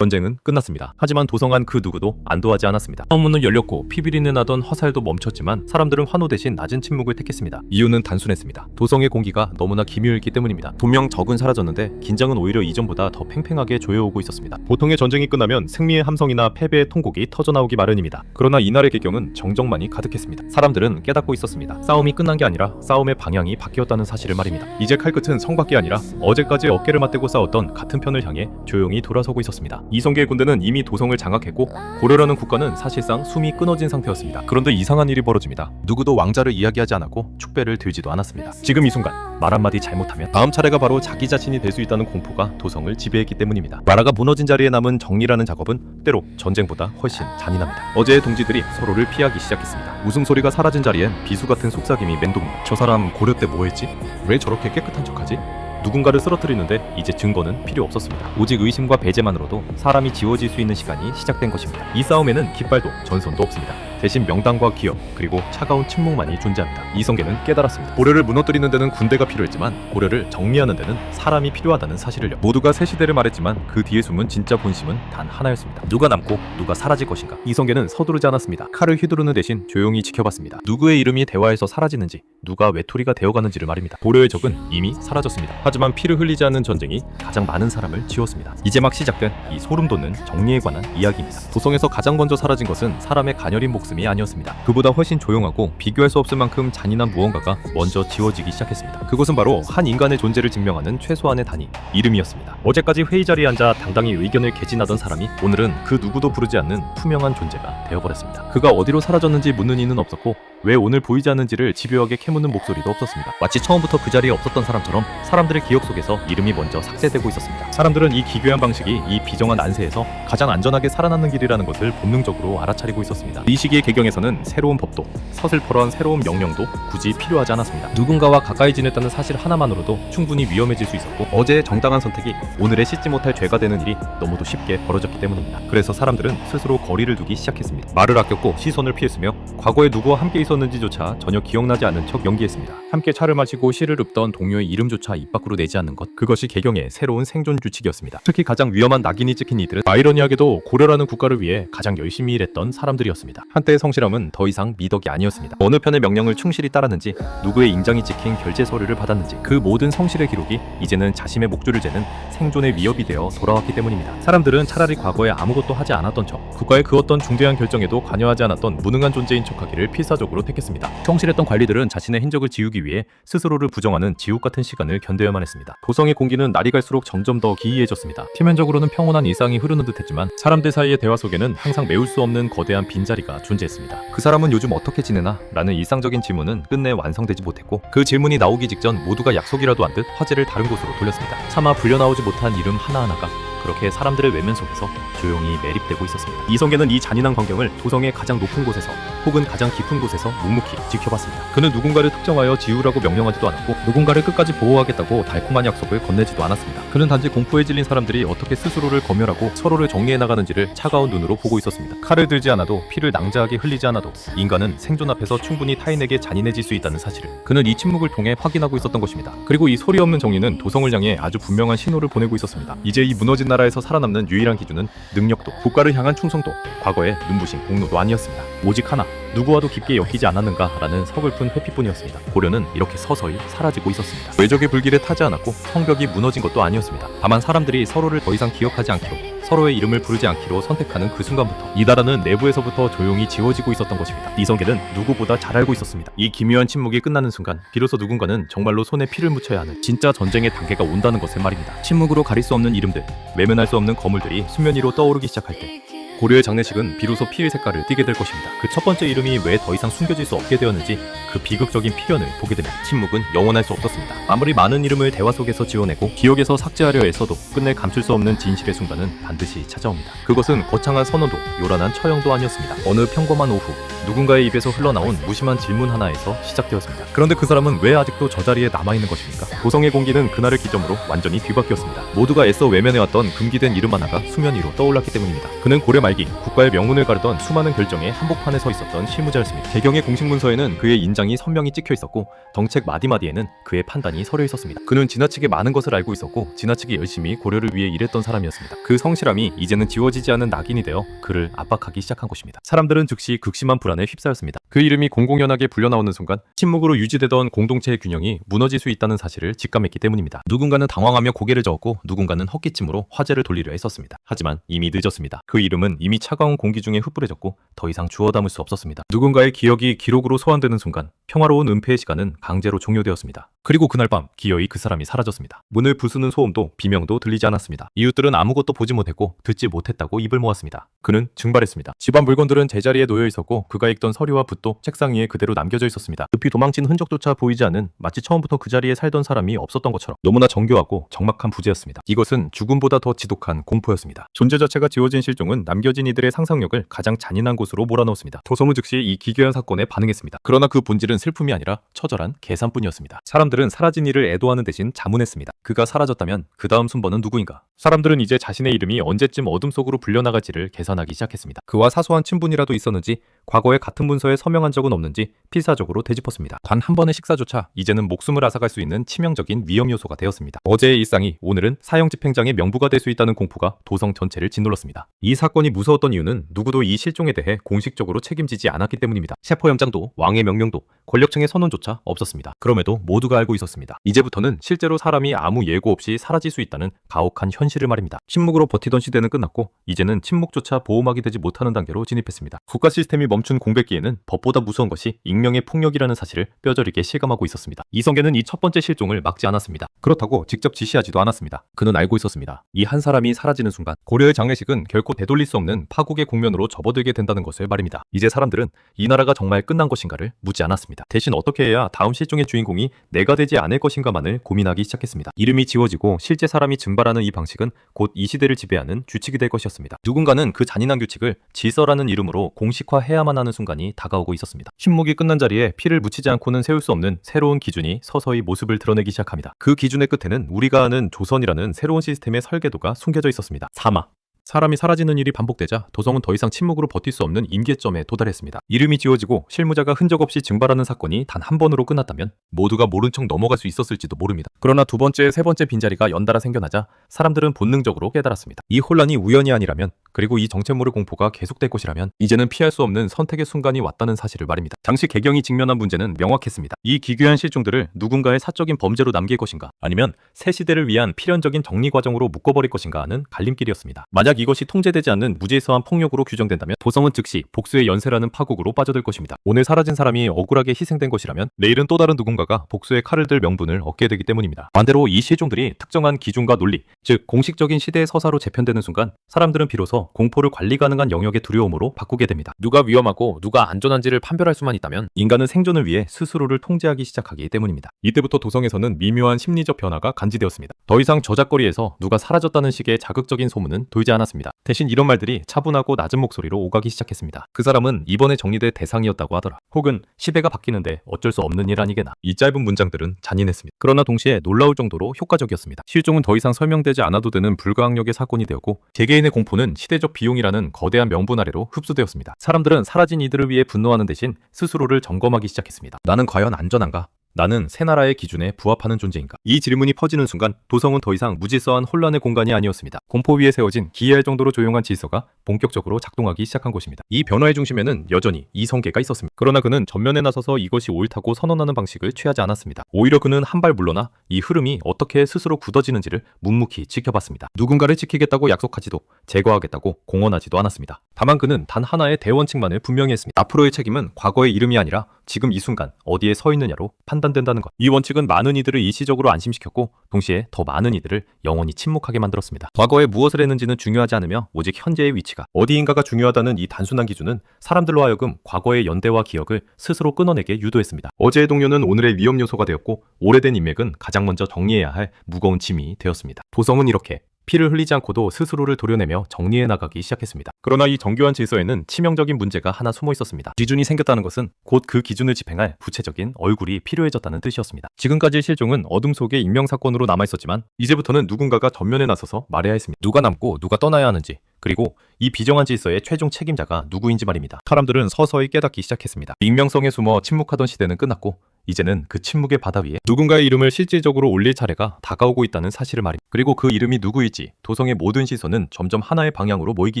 전쟁은 끝났습니다. 하지만 도성안 그 누구도 안도하지 않았습니다. 창문은 열렸고 피비린내 나던 화살도 멈췄지만 사람들은 환호 대신 낮은 침묵을 택했습니다. 이유는 단순했습니다. 도성의 공기가 너무나 기묘했기 때문입니다. 분명 적은 사라졌는데 긴장은 오히려 이전보다 더 팽팽하게 조여오고 있었습니다. 보통의 전쟁이 끝나면 승리의 함성이나 패배의 통곡이 터져나오기 마련입니다. 그러나 이날의 개경은 정적만이 가득했습니다. 사람들은 깨닫고 있었습니다. 싸움이 끝난 게 아니라 싸움의 방향이 바뀌었다는 사실을 말입니다. 이제 칼끝은 성밖에 아니라 어제까지 어깨를 맞대고 싸웠던 같은 편을 향해 조용히 돌아서고 있었습니다. 이성계의 군대는 이미 도성을 장악했고 고려라는 국가는 사실상 숨이 끊어진 상태였습니다. 그런데 이상한 일이 벌어집니다. 누구도 왕자를 이야기하지 않았고 축배를 들지도 않았습니다. 지금 이 순간 말 한마디 잘못하면 다음 차례가 바로 자기 자신이 될 수 있다는 공포가 도성을 지배했기 때문입니다. 나라가 무너진 자리에 남은 정리라는 작업은 때로 전쟁보다 훨씬 잔인합니다. 어제의 동지들이 서로를 피하기 시작했습니다. 웃음소리가 사라진 자리엔 비수 같은 속삭임이 맹독입니다. 저 사람 고려 때 뭐했지? 왜 저렇게 깨끗한 척하지? 누군가를 쓰러뜨리는데 이제 증거는 필요 없었습니다. 오직 의심과 배제만으로도 사람이 지워질 수 있는 시간이 시작된 것입니다. 이 싸움에는 깃발도 전선도 없습니다. 대신 명당과 기억 그리고 차가운 침묵만이 존재합니다. 이성계는 깨달았습니다. 고려를 무너뜨리는 데는 군대가 필요했지만 고려를 정리하는 데는 사람이 필요하다는 사실을요. 모두가 새 시대를 말했지만 그 뒤에 숨은 진짜 본심은 단 하나였습니다. 누가 남고 누가 사라질 것인가. 이성계는 서두르지 않았습니다. 칼을 휘두르는 대신 조용히 지켜봤습니다. 누구의 이름이 대화에서 사라지는지 누가 외톨이가 되어가는지를 말입니다. 고려의 적은 이미 사라졌습니다. 하지만 피를 흘리지 않는 전쟁이 가장 많은 사람을 지웠습니다. 이제 막 시작된 이 소름 돋는 정리에 관한 이야기입니다. 도성에서 가장 먼저 사라진 것은 사람의 가녀린 목숨이 아니었습니다. 그보다 훨씬 조용하고 비교할 수 없을 만큼 잔인한 무언가가 먼저 지워지기 시작했습니다. 그것은 바로 한 인간의 존재를 증명하는 최소한의 단위, 이름이었습니다. 어제까지 회의 자리에 앉아 당당히 의견을 개진하던 사람이 오늘은 그 누구도 부르지 않는 투명한 존재가 되어버렸습니다. 그가 어디로 사라졌는지 묻는 이는 없었고 왜 오늘 보이지 않는지를 집요하게 캐묻는 목소리도 없었습니다. 마치 처음부터 그 자리에 없었던 사람처럼 사람들의 기억 속에서 이름이 먼저 삭제되고 있었습니다. 사람들은 이 기괴한 방식이 이 비정한 안세에서 가장 안전하게 살아남는 길이라는 것을 본능적으로 알아차리고 있었습니다. 이 시기의 개경에서는 새로운 법도 서슬퍼런 새로운 명령도 굳이 필요하지 않았습니다. 누군가와 가까이 지냈다는 사실 하나만으로도 충분히 위험해질 수 있었고 어제의 정당한 선택이 오늘의 씻지 못할 죄가 되는 일이 너무도 쉽게 벌어졌기 때문입니다. 그래서 사람들은 스스로 거리를 두기 시작했습니다. 말을 아꼈고 시선을 피했으며 과거에 누구와 함께 있었는지조차 전혀 기억나지 않는 척 연기했습니다. 함께 차를 마시고 시를 읊던 동료의 이름조차 입 밖으로 내지 않는 것, 그것이 개경의 새로운 생존 규칙이었습니다. 특히 가장 위험한 낙인이 찍힌 이들은 아이러니하게도 고려라는 국가를 위해 가장 열심히 일했던 사람들이었습니다. 한때의 성실함은 더 이상 미덕이 아니었습니다. 어느 편의 명령을 충실히 따랐는지 누구의 인장이 찍힌 결제 서류를 받았는지 그 모든 성실의 기록이 이제는 자신의 목줄을 재는 생존의 위협이 되어 돌아왔기 때문입니다. 사람들은 차라리 과거에 아무것도 하지 않았던 척, 국가의 그 어떤 중대한 결정에도 관여하지 않았던 무능한 존재인 척하기를 필사적으로 택했습니다. 성실했던 관리들은 자신의 흔적을 지우기 위해 스스로를 부정하는 지옥 같은 시간을 견뎌야만 했습니다. 도성의 공기는 날이 갈수록 점점 더 기이해졌습니다. 표면적으로는 평온한 일상이 흐르는 듯했지만 사람들 사이의 대화 속에는 항상 메울 수 없는 거대한 빈자리가 존재했습니다. 그 사람은 요즘 어떻게 지내나? 라는 일상적인 질문은 끝내 완성되지 못했고 그 질문이 나오기 직전 모두가 약속이라도 한 듯 화제를 다른 곳으로 돌렸습니다. 차마 불려나오지 못한 이름 하나하나가 그렇게 사람들의 외면 속에서 조용히 매립되고 있었습니다. 이성계는 이 잔인한 광경을 도성의 가장 높은 곳에서 혹은 가장 깊은 곳에서 묵묵히 지켜봤습니다. 그는 누군가를 특정하여 지우라고 명령하지도 않았고 누군가를 끝까지 보호하겠다고 달콤한 약속을 건네지도 않았습니다. 그는 단지 공포에 질린 사람들이 어떻게 스스로를 검열하고 서로를 정리해 나가는지를 차가운 눈으로 보고 있었습니다. 칼을 들지 않아도 피를 낭자하게 흘리지 않아도 인간은 생존 앞에서 충분히 타인에게 잔인해질 수 있다는 사실을 그는 이 침묵을 통해 확인하고 있었던 것입니다. 그리고 이 소리 없는 정리는 도성을 향해 아주 분명한 신호를 보내고 있었습니다. 이제 이 무너진 나라에서 살아남는 유일한 기준은 능력도, 국가를 향한 충성도, 과거의 눈부신 공로도 아니었습니다. 오직 하나, 누구와도 깊게 엮이지 않았는가라는 서글픈 회피뿐이었습니다. 고려는 이렇게 서서히 사라지고 있었습니다. 외적의 불길에 타지 않았고 성벽이 무너진 것도 아니었습니다. 다만 사람들이 서로를 더 이상 기억하지 않기로, 서로의 이름을 부르지 않기로 선택하는 그 순간부터 이 나라는 내부에서부터 조용히 지워지고 있었던 것입니다. 이성계는 누구보다 잘 알고 있었습니다. 이 기묘한 침묵이 끝나는 순간 비로소 누군가는 정말로 손에 피를 묻혀야 하는 진짜 전쟁의 단계가 온다는 것을 말입니다. 침묵으로 가릴 수 없는 이름들, 외면할 수 없는 거물들이 수면 위로 떠오르기 시작할 때 고려의 장례식은 비로소 피의 색깔을 띠게 될 것입니다. 그 첫 번째 이름이 왜 더 이상 숨겨질 수 없게 되었는지 그 비극적인 필연을 보게 됩니다. 침묵은 영원할 수 없었습니다. 아무리 많은 이름을 대화 속에서 지워내고 기억에서 삭제하려 애써도 끝내 감출 수 없는 진실의 순간은 반드시 찾아옵니다. 그것은 거창한 선언도 요란한 처형도 아니었습니다. 어느 평범한 오후 누군가의 입에서 흘러나온 무심한 질문 하나에서 시작되었습니다. 그런데 그 사람은 왜 아직도 저 자리에 남아있는 것입니까? 도성의 공기는 그날을 기점으로 완전히 뒤바뀌었습니다. 모두가 애써 외면해왔던 금기된 이름 하나가 수면 위로 떠올랐기 때문입니다. 그는 고려 말기 국가의 명문을 가르던 수많은 결정의 한복판에 서 있었던 실무자였습니다. 개경의 공식 문서에는 그의 인장이 선명히 찍혀 있었고 정책 마디마디에는 그의 판단이 서려 있었습니다. 그는 지나치게 많은 것을 알고 있었고 지나치게 열심히 고려를 위해 일했던 사람이었습니다. 그 성실함이 이제는 지워지지 않는 낙인이 되어 그를 압박하기 시작한 것입니다. 사람들은 즉시 극심한 불안에 휩싸였습니다. 그 이름이 공공연하게 불려나오는 순간 침묵으로 유지되던 공동체의 균형이 무너질 수 있다는 사실을 직감했기 때문입니다. 누군가는 당황하며 고개를 저었고 누군가는 헛기침으로 화제를 돌리려 했었습니다. 하지만 이미 늦었습니다. 그 이름은 이미 차가운 공기 중에 흩뿌려졌고 더 이상 주워 담을 수 없었습니다. 누군가의 기억이 기록으로 소환되는 순간 평화로운 은폐의 시간은 강제로 종료되었습니다. 그리고 그날 밤 기어이 그 사람이 사라졌습니다. 문을 부수는 소음도 비명도 들리지 않았습니다. 이웃들은 아무것도 보지 못했고 듣지 못했다고 입을 모았습니다. 그는 증발했습니다. 집안 물건들은 제자리에 놓여 있었고 그가 읽던 서류와 붓도 책상 위에 그대로 남겨져 있었습니다. 급히 도망친 흔적조차 보이지 않는 마치 처음부터 그 자리에 살던 사람이 없었던 것처럼 너무나 정교하고 적막한 부재였습니다. 이것은 죽음보다 더 지독한 공포였습니다. 존재 자체가 지워진 실종은 남겨진 이들의 상상력을 가장 잔인한 곳으로 몰아넣었습니다. 도성은 즉시 이 기괴한 사건에 반응했습니다. 그러나 그 본질은 슬픔이 아니라 처절한 계산뿐이었습니다. 사람들은 사라진 이를 애도하는 대신 자문했습니다. 그가 사라졌다면 그 다음 순번은 누구인가? 사람들은 이제 자신의 이름이 언제쯤 어둠 속으로 불려나갈지를 계산하기 시작했습니다. 그와 사소한 친분이라도 있었는지, 과거에 같은 문서에 서명한 적은 없는지 필사적으로 되짚었습니다. 단 한 번의 식사조차 이제는 목숨을 앗아갈 수 있는 치명적인 위험 요소가 되었습니다. 어제의 일상이 오늘은 사형집행장의 명부가 될 수 있다는 공포가 도성 전체를 짓눌렀습니다. 이 사건이 무서웠던 이유는 누구도 이 실종에 대해 공식적으로 책임지지 않았기 때문입니다. 세포연장도 왕의 명령도 권력층의 선언조차 없었습니다. 그럼에도 모두가 알고 있었습니다. 이제부터는 실제로 사람이 아무 예고 없이 사라질 수 있다는 가혹한 현실을 말입니다. 침묵으로 버티던 시대는 끝났고 이제는 침묵조차 보호막이 되지 못하는 단계로 진입했습니다. 국가 시스템이 멈춘 공백기에는 법보다 무서운 것이 익명의 폭력이라는 사실을 뼈저리게 실감하고 있었습니다. 이성계는 이 첫 번째 실종을 막지 않았습니다. 그렇다고 직접 지시하지도 않았습니다. 그는 알고 있었습니다. 이 한 사람이 사라지는 순간 고려의 장례식은 결코 되돌릴 수 없는 파국의 국면으로 접어들게 된다는 것을 말입니다. 이제 사람들은 이 나라가 정말 끝난 것인가를 묻지 않았습니다. 대신 어떻게 해야 다음 실종의 주인공이 내가 되지 않을 것인가만을 고민하기 시작했습니다. 이름이 지워지고 실제 사람이 증발하는 이 방식은 곧 이 시대를 지배하는 규칙이 될 것이었습니다. 누군가는 그 잔인한 규칙을 질서라는 이름으로 공식화해야만 하는 순간이 다가오고 있었습니다. 침묵이 끝난 자리에 피를 묻히지 않고는 세울 수 없는 새로운 기준이 서서히 모습을 드러내기 시작합니다. 그 기준의 끝에는 우리가 아는 조선이라는 새로운 시스템의 설계도가 숨겨져 있었습니다. 사막. 사람이 사라지는 일이 반복되자 도성은 더 이상 침묵으로 버틸 수 없는 임계점에 도달했습니다. 이름이 지워지고 실무자가 흔적 없이 증발하는 사건이 단 한 번으로 끝났다면 모두가 모른 척 넘어갈 수 있었을지도 모릅니다. 그러나 두 번째, 세 번째 빈자리가 연달아 생겨나자 사람들은 본능적으로 깨달았습니다. 이 혼란이 우연이 아니라면, 그리고 이 정체모를 공포가 계속될 것이라면 이제는 피할 수 없는 선택의 순간이 왔다는 사실을 말입니다. 당시 개경이 직면한 문제는 명확했습니다. 이 기괴한 실종들을 누군가의 사적인 범죄로 남길 것인가, 아니면 새 시대를 위한 필연적인 정리 과정으로 묶어버릴 것인가 하는 갈림길이었습니다. 만약 이것이 통제되지 않는 무질서한 폭력으로 규정된다면 도성은 즉시 복수의 연쇄라는 파국으로 빠져들 것입니다. 오늘 사라진 사람이 억울하게 희생된 것이라면 내일은 또 다른 누군가가 복수의 칼을 들 명분을 얻게 되기 때문입니다. 반대로 이 실종들이 특정한 기준과 논리, 즉 공식적인 시대의 서사로 재편되는 순간 사람들은 비로소 공포를 관리 가능한 영역의 두려움으로 바꾸게 됩니다. 누가 위험하고 누가 안전한지를 판별할 수만 있다면 인간은 생존을 위해 스스로를 통제하기 시작하기 때문입니다. 이때부터 도성에서는 미묘한 심리적 변화가 감지되었습니다. 더 이상 저작거리에서 누가 사라졌다는 식의 자극적인 소문은 돌지 않았습니다. 대신 이런 말들이 차분하고 낮은 목소리로 오가기 시작했습니다. 그 사람은 이번에 정리될 대상이었다고 하더라. 혹은 시대가 바뀌는데 어쩔 수 없는 일 아니게나. 이 짧은 문장들은 잔인했습니다. 그러나 동시에 놀라울 정도로 효과적이었습니다. 실종은 더 이상 설명되지 않아도 되는 불가항력의 사건이 되었고 개개인의 공포는 시대적 비용이라는 거대한 명분 아래로 흡수되었습니다. 사람들은 사라진 이들을 위해 분노하는 대신 스스로를 점검하기 시작했습니다. 나는 과연 안전한가? 나는 새 나라의 기준에 부합하는 존재인가? 이 질문이 퍼지는 순간 도성은 더 이상 무질서한 혼란의 공간이 아니었습니다. 공포 위에 세워진 기이할 정도로 조용한 질서가 본격적으로 작동하기 시작한 것입니다. 이 변화의 중심에는 여전히 이성계가 있었습니다. 그러나 그는 전면에 나서서 이것이 옳다고 선언하는 방식을 취하지 않았습니다. 오히려 그는 한 발 물러나 이 흐름이 어떻게 스스로 굳어지는지를 묵묵히 지켜봤습니다. 누군가를 지키겠다고 약속하지도 제거하겠다고 공언하지도 않았습니다. 다만 그는 단 하나의 대원칙만을 분명히 했습니다. 앞으로의 책임은 과거의 이름이 아니라 지금 이 순간 어디에 서 있느냐로 판단된다는 것. 이 원칙은 많은 이들을 일시적으로 안심시켰고 동시에 더 많은 이들을 영원히 침묵하게 만들었습니다. 과거에 무엇을 했는지는 중요하지 않으며 오직 현재의 위치가, 어디인가가 중요하다는 이 단순한 기준은 사람들로 하여금 과거의 연대와 기억을 스스로 끊어내게 유도했습니다. 어제의 동료는 오늘의 위험 요소가 되었고 오래된 인맥은 가장 먼저 정리해야 할 무거운 짐이 되었습니다. 도성은 이렇게 피를 흘리지 않고도 스스로를 도려내며 정리해 나가기 시작했습니다. 그러나 이 정교한 질서에는 치명적인 문제가 하나 숨어 있었습니다. 기준이 생겼다는 것은 곧 그 기준을 집행할 구체적인 얼굴이 필요해졌다는 뜻이었습니다. 지금까지 실종은 어둠 속의 인명사건으로 남아있었지만 이제부터는 누군가가 전면에 나서서 말해야 했습니다. 누가 남고 누가 떠나야 하는지, 그리고 이 비정한 질서의 최종 책임자가 누구인지 말입니다. 사람들은 서서히 깨닫기 시작했습니다. 익명성에 숨어 침묵하던 시대는 끝났고 이제는 그 침묵의 바다 위에 누군가의 이름을 실질적으로 올릴 차례가 다가오고 있다는 사실을 말입니다. 그리고 그 이름이 누구일지 도성의 모든 시선은 점점 하나의 방향으로 모이기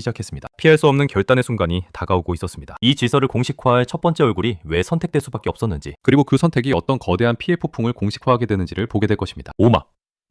시작했습니다. 피할 수 없는 결단의 순간이 다가오고 있었습니다. 이 질서를 공식화할 첫 번째 얼굴이 왜 선택될 수밖에 없었는지, 그리고 그 선택이 어떤 거대한 피해 폭풍을 공식화하게 되는지를 보게 될 것입니다. 오마!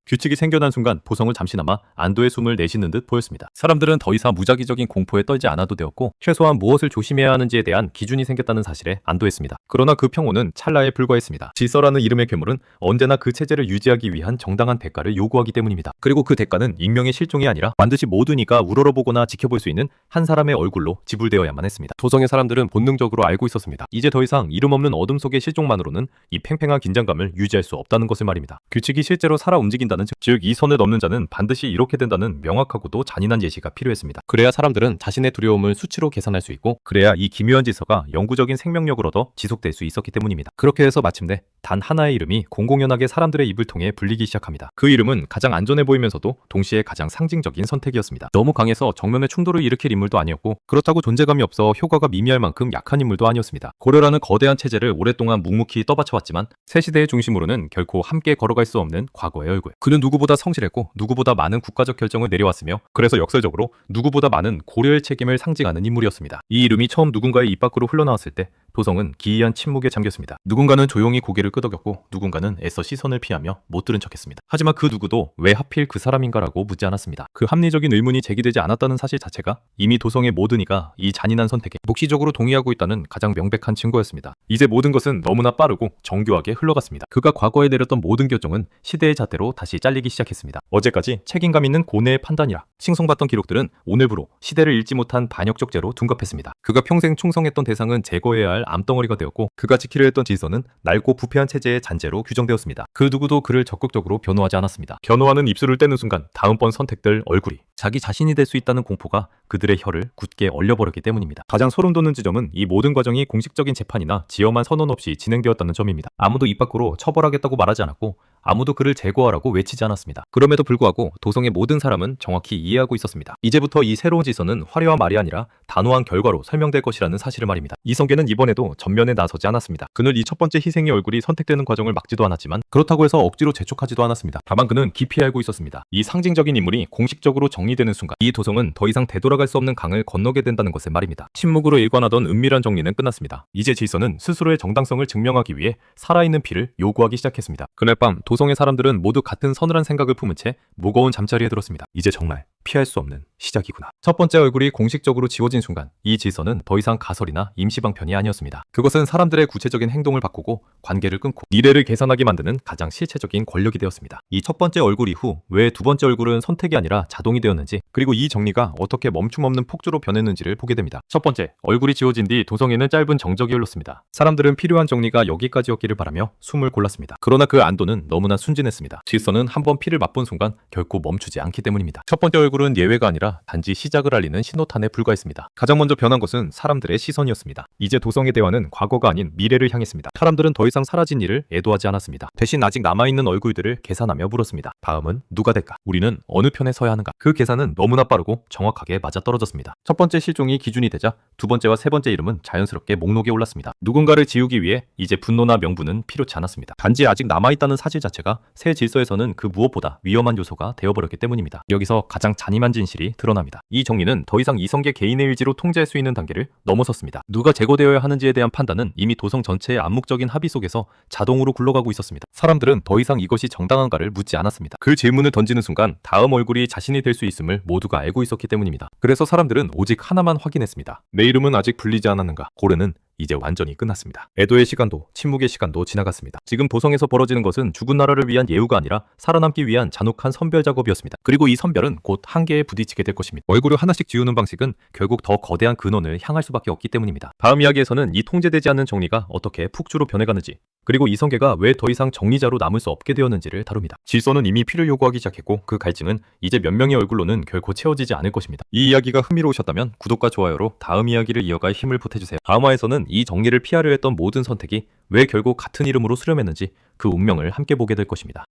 규칙이 생겨난 순간 보성은 잠시나마 안도의 숨을 내쉬는 듯 보였습니다. 사람들은 더 이상 무작위적인 공포에 떨지 않아도 되었고 최소한 무엇을 조심해야 하는지에 대한 기준이 생겼다는 사실에 안도했습니다. 그러나 그 평온은 찰나에 불과했습니다. 질서라는 이름의 괴물은 언제나 그 체제를 유지하기 위한 정당한 대가를 요구하기 때문입니다. 그리고 그 대가는 익명의 실종이 아니라 반드시 모든 이가 우러러보거나 지켜볼 수 있는 한 사람의 얼굴로 지불되어야만 했습니다. 도성의 사람들은 본능적으로 알고 있었습니다. 이제 더 이상 이름 없는 어둠 속의 실종만으로는 이 팽팽한 긴장감을 유지할 수 없다는 것을 말입니다. 규칙이 실제로 살아 움직인다는 즉 이 선을 넘는 자는 반드시 이렇게 된다는 명확하고도 잔인한 예시가 필요했습니다. 그래야 사람들은 자신의 두려움을 수치로 계산할 수 있고, 그래야 이 기묘한 질서가 영구적인 생명력을 얻어 지속될 수 있었기 때문입니다. 그렇게 해서 마침내 단 하나의 이름이 공공연하게 사람들의 입을 통해 불리기 시작합니다. 그 이름은 가장 안전해 보이면서도 동시에 가장 상징적인 선택이었습니다. 너무 강해서 정면에 충돌을 일으킬 인물도 아니었고, 그렇다고 존재감이 없어 효과가 미미할 만큼 약한 인물도 아니었습니다. 고려라는 거대한 체제를 오랫동안 묵묵히 떠받쳐왔지만 새 시대의 중심으로는 결코 함께 걸어갈 수 없는 과거의 얼굴. 그는 누구보다 성실했고 누구보다 많은 국가적 결정을 내려왔으며, 그래서 역설적으로 누구보다 많은 고려의 책임을 상징하는 인물이었습니다. 이 이름이 처음 누군가의 입 밖으로 흘러나왔을 때 도성은 기이한 침묵에 잠겼습니다. 누군가는 조용히 고개를 끄덕였고 누군가는 애써 시선을 피하며 못 들은 척했습니다. 하지만 그 누구도 왜 하필 그 사람인가라고 묻지 않았습니다. 그 합리적인 의문이 제기되지 않았다는 사실 자체가 이미 도성의 모든 이가 이 잔인한 선택에 묵시적으로 동의하고 있다는 가장 명백한 증거였습니다. 이제 모든 것은 너무나 빠르고 정교하게 흘러갔습니다. 그가 과거에 내렸던 모든 결정은 시대의 잣대로 다시 잘리기 시작했습니다. 어제까지 책임감 있는 고뇌의 판단이라 칭송받던 기록들은 오늘부로 시대를 읽지 못한 반역적죄로 둔갑했습니다. 그가 평생 충성했던 대상은 제거해야 할 암덩어리가 되었고, 그가 지키려 했던 질서는 낡고 부패한 체제의 잔재로 규정되었습니다. 그 누구도 그를 적극적으로 변호하지 않았습니다. 변호하는 입술을 떼는 순간 다음번 선택될 얼굴이 자기 자신이 될 수 있다는 공포가 그들의 혀를 굳게 얼려버렸기 때문입니다. 가장 소름 돋는 지점은 이 모든 과정이 공식적인 재판이나 지엄한 선언 없이 진행되었다는 점입니다. 아무도 입 밖으로 처벌하겠다고 말하지 않았고 아무도 그를 제거하라고 외치지 않았습니다. 그럼에도 불구하고 도성의 모든 사람은 정확히 이해하고 있었습니다. 이제부터 이 새로운 질서는 화려한 말이 아니라 단호한 결과로 설명될 것이라는 사실을 말입니다. 이성계는 이번에도 전면에 나서지 않았습니다. 그는 이 첫 번째 희생의 얼굴이 선택되는 과정을 막지도 않았지만 그렇다고 해서 억지로 재촉하지도 않았습니다. 다만 그는 깊이 알고 있었습니다. 이 상징적인 인물이 공식적으로 정리되는 순간 이 도성은 더 이상 되돌아갈 수 없는 강을 건너게 된다는 것을 말입니다. 침묵으로 일관하던 은밀한 정리는 끝났습니다. 이제 질서는 스스로의 정당성을 증명하기 위해 살아있는 피를 요구하기 시작했습니다. 그날 밤 도성의 사람들은 모두 같은 서늘한 생각을 품은 채 무거운 잠자리에 들었습니다. 이제 정말 피할 수 없는 시작이구나. 첫 번째 얼굴이 공식적으로 지워진 순간 이 질서는 더 이상 가설이나 임시방편이 아니었습니다. 그것은 사람들의 구체적인 행동을 바꾸고 관계를 끊고 미래를 계산하게 만드는 가장 실체적인 권력이 되었습니다. 이 첫 번째 얼굴 이후 왜 두 번째 얼굴은 선택이 아니라 자동이 되었는지, 그리고 이 정리가 어떻게 멈춤 없는 폭주로 변했는지를 보게 됩니다. 첫 번째, 얼굴이 지워진 뒤 도성에는 짧은 정적이 흘렀습니다. 사람들은 필요한 정리가 여기까지였기를 바라며 숨을 골랐습니다. 그러나 그 안도는 너무나 순진했습니다. 질서는 한번 피를 맛본 순간 결코 멈추지 않기 때문입니다. 첫 번째 얼굴은 예외가 아니라 단지 시작을 알리는 신호탄에 불과했습니다. 가장 먼저 변한 것은 사람들의 시선이었습니다. 이제 도성의 대화는 과거가 아닌 미래를 향했습니다. 사람들은 더 이상 사라진 일을 애도하지 않았습니다. 대신 아직 남아있는 얼굴들을 계산하며 물었습니다. 다음은 누가 될까? 우리는 어느 편에 서야 하는가? 그 계산은 너무나 빠르고 정확하게 맞아떨어졌습니다. 첫 번째 실종이 기준이 되자 두 번째와 세 번째 이름은 자연스럽게 목록에 올랐습니다. 누군가를 지우기 위해 이제 분노나 명분은 필요치 않았습니다. 단지 아직 남아있다는 사실 자체가 새 질서에서는 그 무엇보다 위험한 요소가 되어버렸기 때문입니다. 여기서 가장 잔인한 진실이 드러납니다. 이 정리는 더 이상 이성계 개인의 의지로 통제할 수 있는 단계를 넘어섰습니다. 누가 제거되어야 하는지에 대한 판단은 이미 도성 전체의 암묵적인 합의 속에서 자동으로 굴러가고 있었습니다. 사람들은 더 이상 이것이 정당한가를 묻지 않았습니다. 그 질문을 던지는 순간 다음 얼굴이 자신이 될 수 있음을 모두가 알고 있었기 때문입니다. 그래서 사람들은 오직 하나만 확인했습니다. 내 이름은 아직 불리지 않았는가? 고래는 이제 완전히 끝났습니다. 애도의 시간도 침묵의 시간도 지나갔습니다. 지금 도성에서 벌어지는 것은 죽은 나라를 위한 예우가 아니라 살아남기 위한 잔혹한 선별 작업이었습니다. 그리고 이 선별은 곧 한계에 부딪히게 될 것입니다. 얼굴을 하나씩 지우는 방식은 결국 더 거대한 근원을 향할 수밖에 없기 때문입니다. 다음 이야기에서는 이 통제되지 않는 정리가 어떻게 폭주로 변해가는지, 그리고 이성계가 왜 더 이상 정리자로 남을 수 없게 되었는지를 다룹니다. 질서는 이미 피를 요구하기 시작했고 그 갈증은 이제 몇 명의 얼굴로는 결코 채워지지 않을 것입니다. 이 이야기가 흥미로우셨다면 구독과 좋아요로 다음 이야기를 이어갈 힘을 보태주세요. 다음 화에서는 이 정리를 피하려 했던 모든 선택이 왜 결국 같은 이름으로 수렴했는지 그 운명을 함께 보게 될 것입니다.